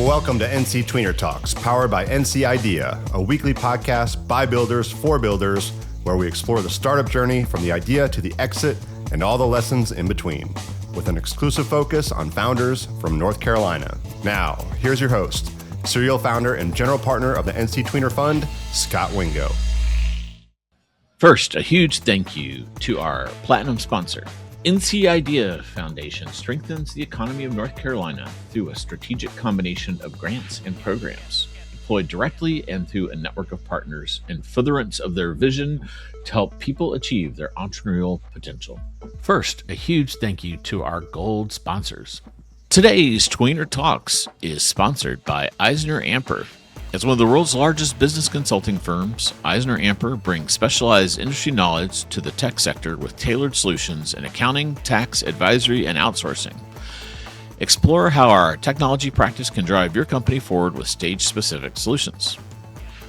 Welcome to NC Tweener Talks, powered by NC Idea, a weekly podcast by builders for builders, where we explore the startup journey from the idea to the exit and all the lessons in between, with an exclusive focus on founders from North Carolina. Now, here's your host, serial founder and general partner of the NC Tweener Fund, Scott Wingo. First, a huge thank you to our platinum sponsor. NC Idea Foundation strengthens the economy of North Carolina through a strategic combination of grants and programs deployed directly and through a network of partners in furtherance of their vision to help people achieve their entrepreneurial potential. First, a huge thank you to our gold sponsors. Today's Tweener Talks is sponsored by EisnerAmper. As one of the world's largest business consulting firms, EisnerAmper brings specialized industry knowledge to the tech sector with tailored solutions in accounting, tax, advisory, and outsourcing. Explore how our technology practice can drive your company forward with stage-specific solutions.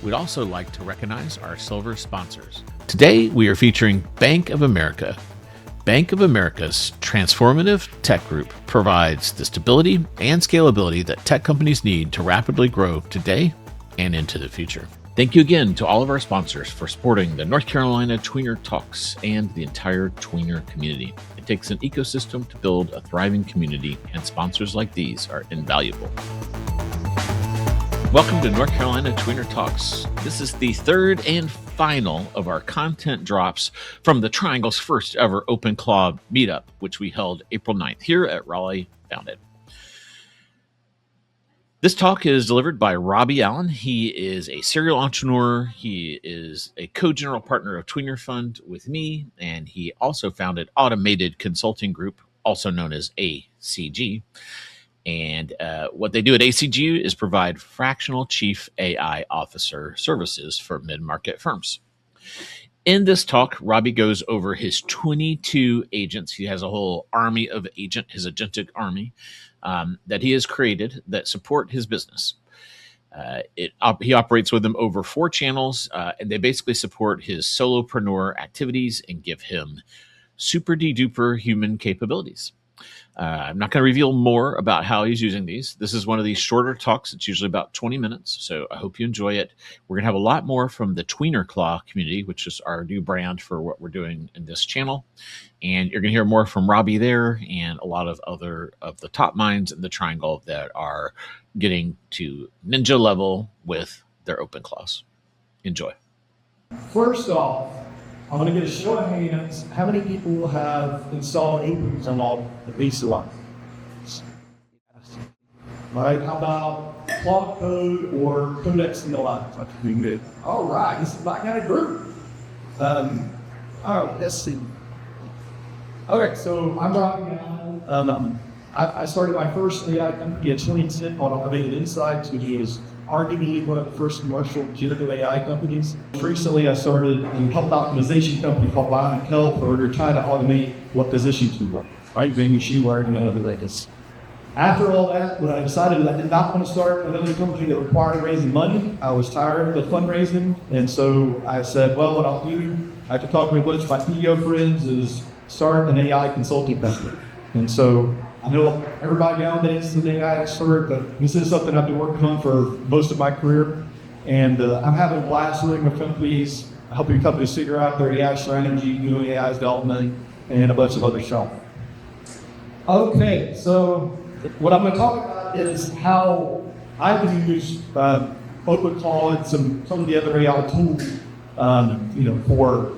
We'd also like to recognize our silver sponsors. Today, we are featuring Bank of America. Bank of America's transformative tech group provides the stability and scalability that tech companies need to rapidly grow today and into the future. Thank you again to all of our sponsors for supporting the North Carolina Tweener Talks and the entire Tweener community. It takes an ecosystem to build a thriving community, and sponsors like these are invaluable. Welcome to North Carolina Tweener Talks. This is the third and final of our content drops from the Triangle's first ever OpenClaw meetup, which we held April 9th here at Raleigh Founded. This talk is delivered by Robbie Allen. He is a serial entrepreneur. He is a co-general partner of Tweener Fund with me, and he also founded Automated Consulting Group, also known as ACG. And what they do at ACG is provide fractional chief AI officer services for mid-market firms. In this talk, Robbie goes over his 22 agents. He has a whole army of his agentic army that he has created that support his business. He operates with them over 4 channels, and they basically support his solopreneur activities and give him super de-duper human capabilities. I'm not going to reveal more about how he's using these. This is one of these shorter talks. It's usually about 20 minutes, so I hope you enjoy it. We're going to have a lot more from the OpenClaw community, which is our new brand for what we're doing in this channel. And you're going to hear more from Robbie there and a lot of other of the top minds in the Triangle that are getting to ninja level with their OpenClaws. Enjoy. First off, I'm going to get a show of hands. How many people have installed OpenClaw at least once? All right, how about Claude Code or Codex CLI? All right, this is my kind of group. All right, let's see. Okay, so I'm Robbie Allen. I started my first AI company at 2010 called Automated Insights, which is arguably one of the first commercial generative AI companies. Recently, I started a health optimization company called Lion Health, where we're trying to automate what physicians do, right? Being machine learning and other things. After all that, when I decided that I did not want to start another company that required raising money, I was tired of fundraising, and so I said, well, what I'll do, after talking with a bunch of my PEO friends, is start an AI consulting company. And so I know everybody nowadays is an AI expert, but this is something I've been working on for most of my career. And I'm having a blast working with companies, helping companies figure out their AI strategy, doing AI development, and a bunch of other stuff. Okay, so what I'm going to talk about is how I've used OpenClaw and some of the other AI tools, for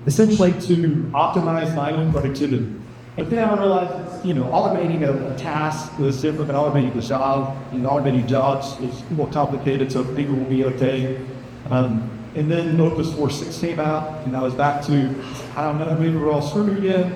essentially to optimize my own productivity. But then I realized, automating a task is different than automating a job. Automating jobs is more complicated, so people will be okay. And then Opus 4.6 came out, and I was back to, maybe we're all screwed again.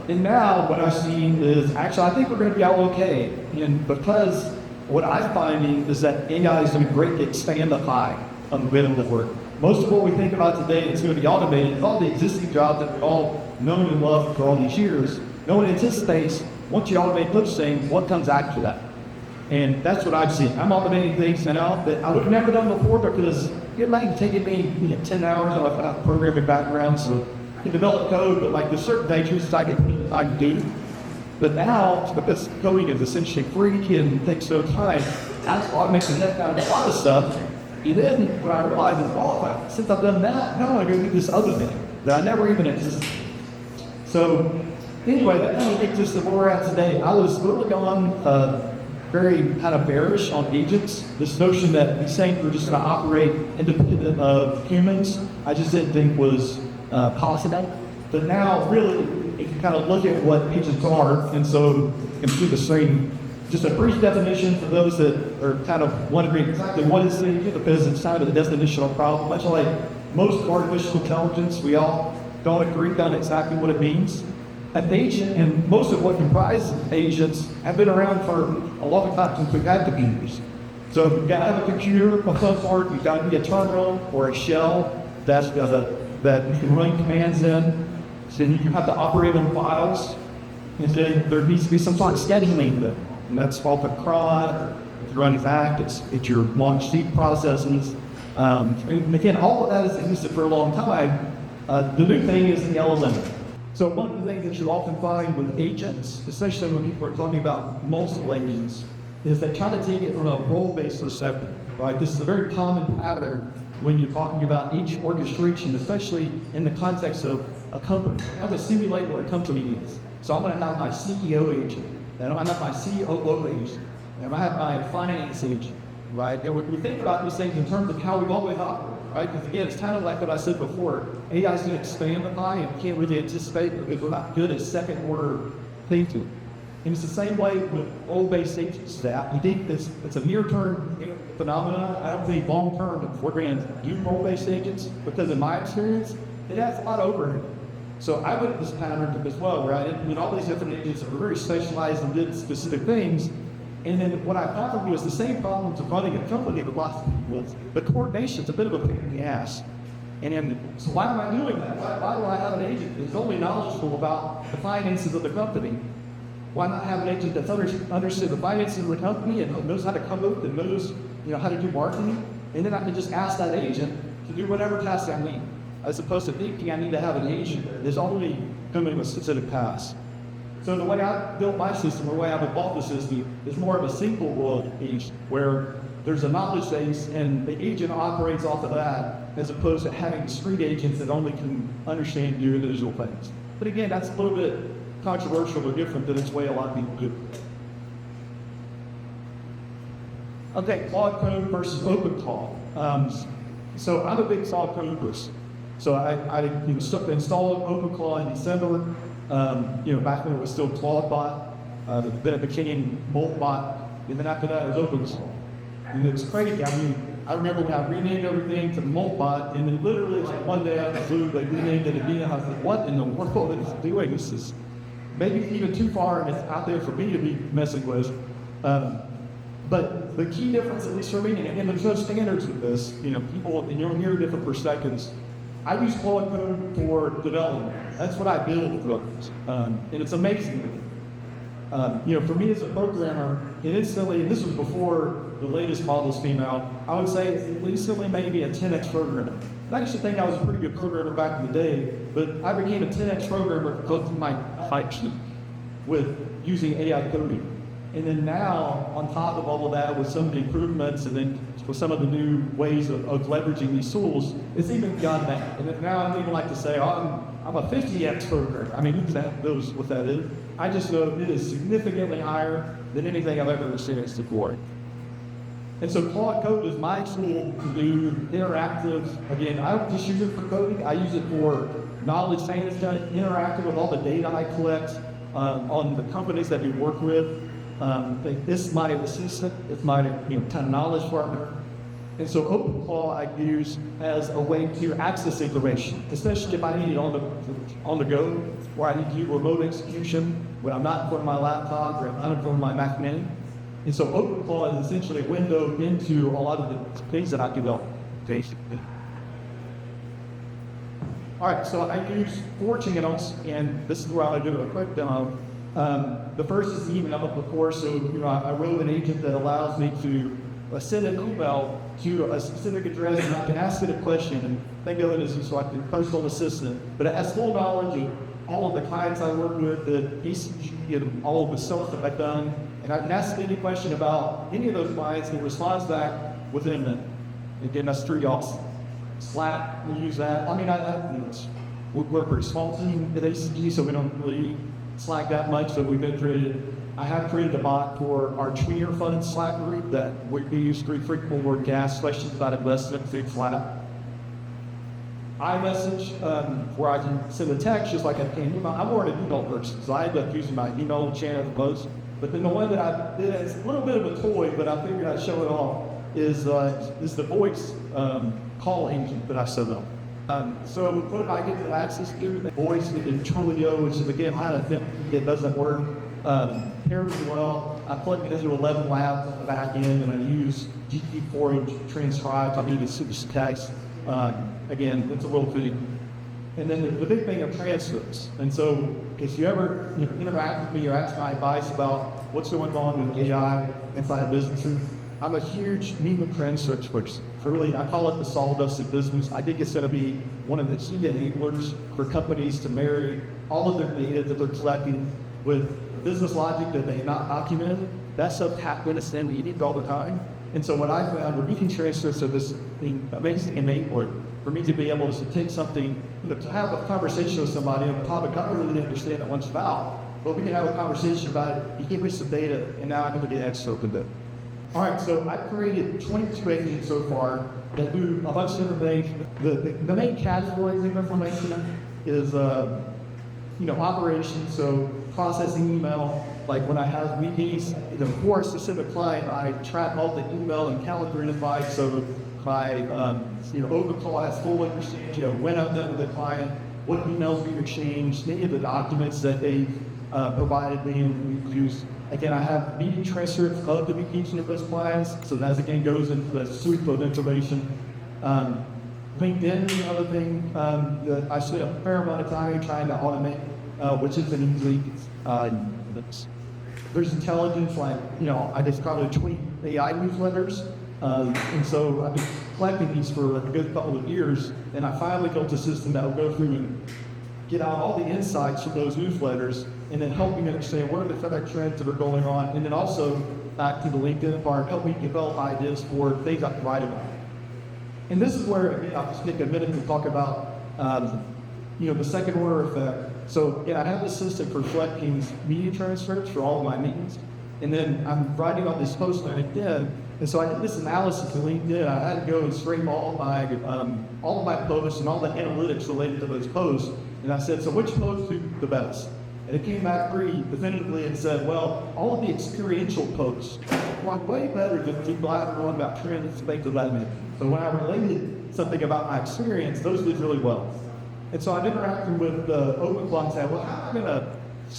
And now what I've seen is, actually, I think we're going to be all okay. And because what I'm finding is that AI is doing great at stand-up-high on the rhythm of work. Most of what we think about today is going to be automated. All the existing jobs that we've all known and loved for all these years, no one anticipates, once you automate those things, what comes after that. And that's what I've seen. I'm automating things now that I would have never done before because it might have taken me 10 hours on a programming background, so I can develop code, but like there's certain features I can do. But now, because coding is essentially free and takes no time, that's automation that kind of a lot of stuff. And then when I realized, since I've done that, now I'm going to do this other thing that I never even existed. So anyway, that kind of takes us to where we're at today. I was early on very kind of bearish on agents. This notion that these things were just going to operate independent of humans, I just didn't think was possible. But now, really, you can kind of look at what agents are, and so you can do the same. Just a brief definition for those that are kind of wondering exactly what is an agent, because it's kind of the definitional problem. Much like most artificial intelligence, we all don't agree on exactly what it means. An agent, and most of what comprises agents, have been around for a long time since we've had computers. So if you've got to have a computer of some sort, you've got to be a terminal or a shell that you can run commands in. So you have to operate on files, and then there needs to be some sort of scheduling of it. And that's OpenClaw. If you run Vac, it's your launch seed processes. And again, all of that has existed for a long time. The new thing is the LLM. So one of the things that you often find with agents, especially when people are talking about multiple agents, is they try to take it from a role-based perspective, right? This is a very common pattern when you're talking about agent orchestration, especially in the context of a company. I have to simulate what a company is. So I'm going to have my CEO agent, and I'm going to have my COO agent, and I have my finance agent, right? And we think about these things in terms of how we've always operated, right? Because again, it's kind of like what I said before. AI is going to expand the pie, and we can't really anticipate because we're not good at second-order thinking. And it's the same way with role-based agents that we think it's a near-term phenomenon. I don't think long-term we're going to do role-based agents because in my experience, it has a lot of overhead. So I went this pattern as well, where I implement all these different agents that were very specialized and did specific things. And then what I found was the same problems of running a company with lots of people. The coordination's a bit of a pain in the ass. And then, so why am I doing that? Why do I have an agent that's only knowledgeable about the finances of the company? Why not have an agent that's understood the finances of the company and knows how to come up and knows how to do marketing? And then I can just ask that agent to do whatever task I need, as opposed to thinking I need to have an agent that's only coming with a specific task. So the way I built my system, or the way I've evolved the system, is more of a single world agent, where there's a knowledge base and the agent operates off of that, as opposed to having discrete agents that only can understand and do individual things. But again, that's a little bit controversial or different than the way a lot of people do. Okay, Claude Code versus OpenClaw. So I'm a big Claude Code person. So I installed OpenClaw in December. Back when it was still ClaudeBot. Then it became MoltBot, and then after that it was OpenClaw. And it was crazy. I mean, I remember when I renamed everything to MoltBot, and then literally like one day out of the blue, they renamed it again. I was like, what in the world is it doing? This is maybe even too far, and it's out there for me to be messing with. But the key difference, at least for me, and there's no standards with this, people, and you'll hear different perspectives. I use Claude Code for development. That's what I build with. And it's amazing. For me as a programmer, it instantly, and this was before the latest models came out, I would say it instantly made me a 10x programmer. I used to think I was a pretty good programmer back in the day, but I became a 10x programmer because of my passion with using AI coding. And then now, on top of all of that, with some of the improvements and then with some of the new ways of leveraging these tools, it's even beyond that. And then now I even like to say, I'm a 50x programmer. I mean, who knows what that is? I just know it is significantly higher than anything I've ever experienced before. And so Claude Code is my tool to do interactive. Again, I don't just use it for coding. I use it for knowledge management, interactive with all the data I collect on the companies that we work with. This is my assistant. It's my kind of knowledge partner. And so OpenClaw I use as a way to access information, especially if I need it on the go, where I need to do remote execution when I'm not in front of my laptop or I'm not in front of my Mac Mini. And so OpenClaw is essentially a window into a lot of the things that I develop, basically. All right, so I use 4 channels, and this is where I do a quick demo. The first is the email, of course. So I wrote an agent that allows me to send an email to a specific address, and I can ask it a question and think of it as like a personal assistant. But it has full knowledge of all of the clients I work with, the ACG, and all of the stuff that I've done. And I can ask any question about any of those clients, and it responds back within a minute. Again, that's 3 y'all. Slack, we use that. I mean, we're a pretty small team at ACG, so we don't really Slack that much, so we've been created. I have created a bot for our tweener fund Slack group that we use pretty frequently where gas questions about investment through Slack. iMessage, where I can send a text just like I can email. I'm more an email person, so I end up using my email channel the most. But then the one that I did is a little bit of a toy, but I figured I'd show it off, is the voice call engine that I set up. So what I get to access to the voice in Twilio, which is again, I don't think it doesn't work terribly well. I plug it into 11 Labs on the back end, and I use GPT-4 to transcribe. I need to text. Again, it's a little thing. And then the big thing of transcripts. And so, if you ever interact with me or ask my advice about what's going on with AI inside businesses, I'm a huge meme of transcripts person. Really, I call it the sawdust of business. I think it's going to be one of the key enablers for companies to marry all of their data that they're collecting with business logic that they have not documented. That stuff happens in meetings all the time. And so what I found, we're meeting transcripts of this amazing enabler for me to be able to take something, to have a conversation with somebody on a topic I don't really understand what it's about, but we can have a conversation about it. You give me some data, and now I'm going to get excerpt of it. All right, so I've created 22 agents so far that do a bunch of different things. The main categories of information is, operations, so processing email. Like when I have meetings, for a specific client, I track all the email and calendar invites, so my, OpenClaw has full understanding, when I've done with the client, what emails we've exchanged, any of the documents that they've provided me, and we've used. Again, I have meeting transcripts of the meetings of those clients, so that again goes into the sweep of information. LinkedIn is another thing that I spend a fair amount of time trying to automate, which isn't easy. There's intelligence, like, I just probably tweet AI newsletters, and so I've been collecting these for a good couple of years, and I finally built a system that will go through and get out all the insights from those newsletters, and then help me understand what are the FedEx trends that are going on, and then also back to the LinkedIn part, help me develop ideas for things I can write about. And this is where, again, I'll just take a minute to talk about, the second order effect. So, I have this system for collecting media transcripts for all of my meetings, and then I'm writing on this post on LinkedIn, and so I did this analysis of LinkedIn. I had to go and scrape all of my posts and all the analytics related to those posts, and I said, so which posts do the best? And it came back pretty definitively and said, well, all of the experiential posts are way better than people have going about trends and things of that nature. So when I related something about my experience, those did really well. And so I've interacted with OpenClaw and said, well, how am I going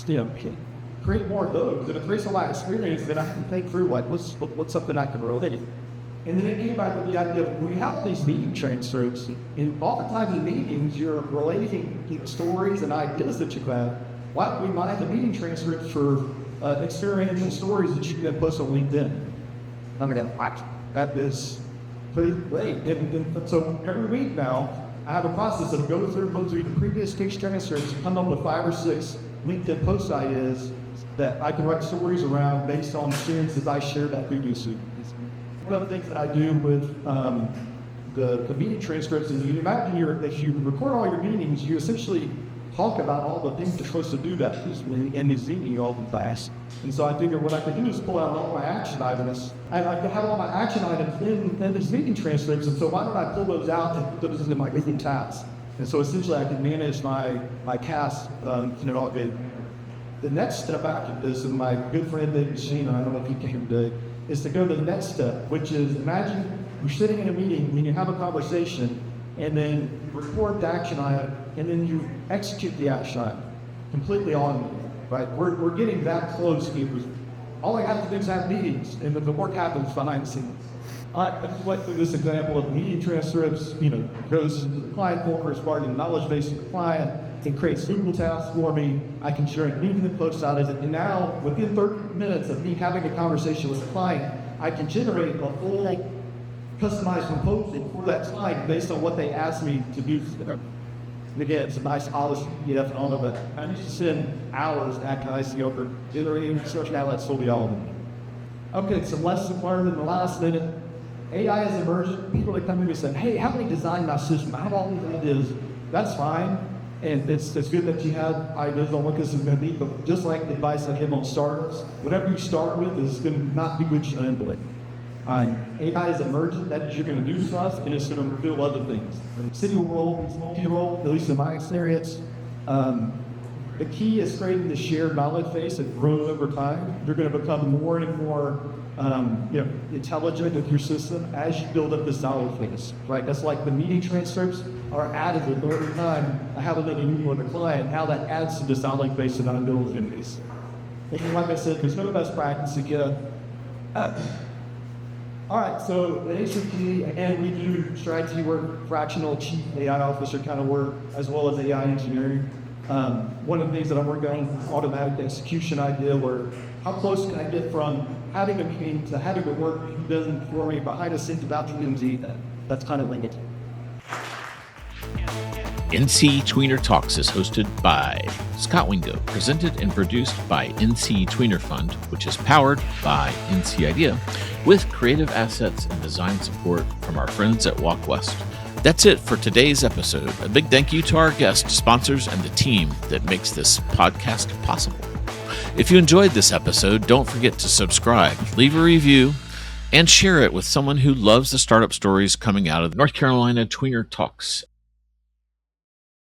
to create more of those? And if there's a lot of experience, then I can think through, like, what's something I can relate. And then it came back with the idea of, we have these meeting transcripts, and oftentimes in meetings, you're relating stories and ideas that you have. Why don't we mine the meeting transcripts for experiential stories that you can post on LinkedIn? I'm going to that is pretty great. And so every week now, I have a process of going through the previous case transcripts and come up with 5 or 6 LinkedIn post ideas that I can write stories around based on experiences I shared that previously. One of the things that I do with the meeting transcripts is, you imagine if you record all your meetings, you essentially talk about all the things you're supposed to do that and it's meeting all the fast. And so I figured what I could do is pull out all my action items. I could have all my action items in these meeting transcripts, and so why don't I pull those out and put those into my meeting tasks? And so essentially I can manage my tasks all good. The next step after this, and my good friend David Sheen, I don't know if he came today, is to go to the next step, which is, imagine you're sitting in a meeting and you have a conversation, and then you record the action item, and then you execute the action item completely automated, right? We're getting that close here. All I have to do is have meetings, and the work happens behind the scenes. I just went through this example of meeting transcripts, goes to the client folder as part of the knowledge base of the client. It creates Google tasks for me. I can share meeting the posts out of it, and now within 30 minutes of me having a conversation with the client, I can generate a full customized composing for that client based on what they asked me to do. And again, it's a nice polished PDF and all of it. I used to spend hours at ICO for iterating research. Now that's totally all of it. Okay, some lessons learned in the last minute. AI is emergent. People that come to me and say, hey, how many design my system? I have all these ideas. That's fine. And it's good that you have ideas on what this is going to be, but just like the advice I give on startups, whatever you start with is going to not be what you end with. AI is emergent, that is you're going to do stuff, and it's going to do other things. Single role, multi-role, at least in my experience. The key is creating the shared knowledge base that grows over time. You're going to become more and more intelligent with your system as you build up this knowledge base, right? That's like the meeting transcripts are additive every time I have another meeting with a client, how that adds to this knowledge base that I'm building in these. And like I said, there's no best practice again. All right, so the HRP, again, we do strategy work, fractional chief AI officer kind of work, as well as AI engineering. One of the things that I'm working on is automatic execution idea, where how close can I get from having a meeting to having the work done for me behind the scenes without the MZ? That's kind of linked. NC Tweener Talks is hosted by Scott Wingo, presented and produced by NC Tweener Fund, which is powered by NC Idea, with creative assets and design support from our friends at Walk West. That's it for today's episode. A big thank you to our guests, sponsors, and the team that makes this podcast possible. If you enjoyed this episode, don't forget to subscribe, leave a review, and share it with someone who loves the startup stories coming out of the North Carolina Tweener Talks